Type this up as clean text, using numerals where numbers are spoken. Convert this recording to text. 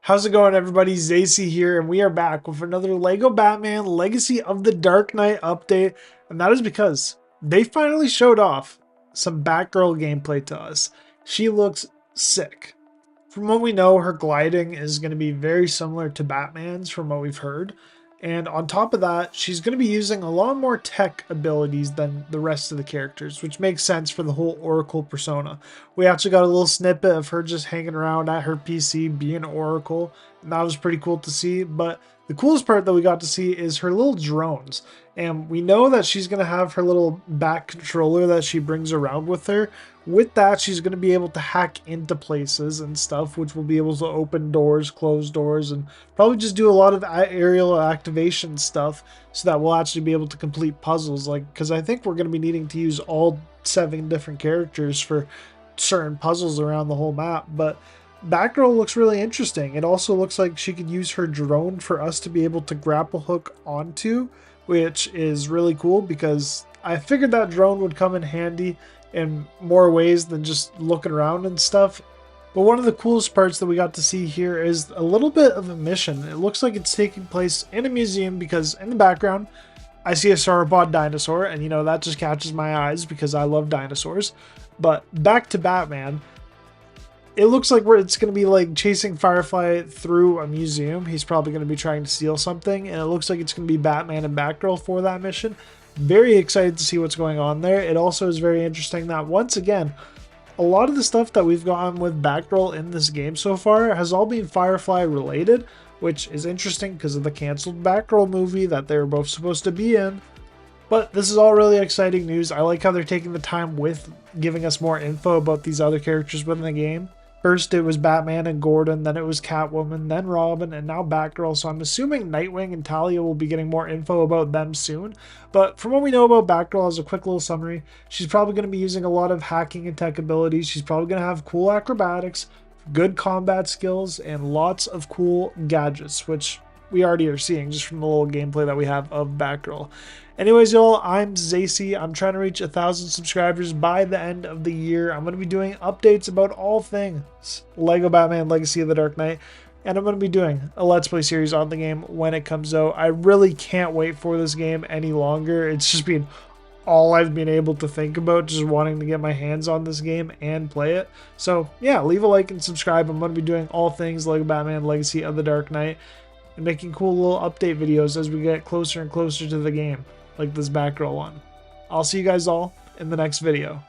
How's it going, everybody? Zacy here, and we are back with another Lego Batman Legacy of the Dark Knight update. And that is because they finally showed off some Batgirl gameplay to us. She looks sick. From what we know, her gliding is going to be very similar to Batman's from what we've heard. And on top of that, she's going to be using a lot more tech abilities than the rest of the characters, which makes sense for the whole Oracle persona. We actually got a little snippet of her just hanging around at her PC being Oracle, and that was pretty cool to see. But the coolest part that we got to see is her little drones. And we know that she's going to have her little bat controller that she brings around with her. With that, she's going to be able to hack into places and stuff, which will be able to open doors, close doors, and probably just do a lot of aerial activation stuff so that we'll actually be able to complete puzzles. Because I think we're going to be needing to use all 7 different characters for certain puzzles around the whole map. But Batgirl looks really interesting. It also looks like she could use her drone for us to be able to grapple hook onto, which is really cool because I figured that drone would come in handy in more ways than just looking around and stuff. But one of the coolest parts that we got to see here is a little bit of a mission. It looks like it's taking place in a museum because in the background I see a sauropod dinosaur, and that just catches my eyes because I love dinosaurs. But back to Batman, it looks like it's going to be like chasing Firefly through a museum. He's probably going to be trying to steal something, and it looks like it's going to be Batman and Batgirl for that mission. Very excited to see what's going on there. It also is very interesting that, once again, a lot of the stuff that we've gotten with Batgirl in this game so far has all been Firefly related, which is interesting because of the canceled Batgirl movie that they were both supposed to be in. But this is all really exciting news. I like how they're taking the time with giving us more info about these other characters within the game. First it was Batman and Gordon, then it was Catwoman, then Robin, and now Batgirl, so I'm assuming Nightwing and Talia will be getting more info about them soon. But from what we know about Batgirl, as a quick little summary, she's probably going to be using a lot of hacking and tech abilities. She's probably going to have cool acrobatics, good combat skills, and lots of cool gadgets, which we already are seeing just from the little gameplay that we have of Batgirl. Anyways, y'all, I'm Zacy. I'm trying to reach 1,000 subscribers by the end of the year. I'm going to be doing updates about all things Lego Batman Legacy of the Dark Knight, and I'm going to be doing a Let's Play series on the game when it comes out. I really can't wait for this game any longer. It's just been all I've been able to think about, just wanting to get my hands on this game and play it. So yeah, leave a like and subscribe. I'm going to be doing all things Lego Batman Legacy of the Dark Knight and making cool little update videos as we get closer and closer to the game, like this Batgirl one. I'll see you guys all in the next video.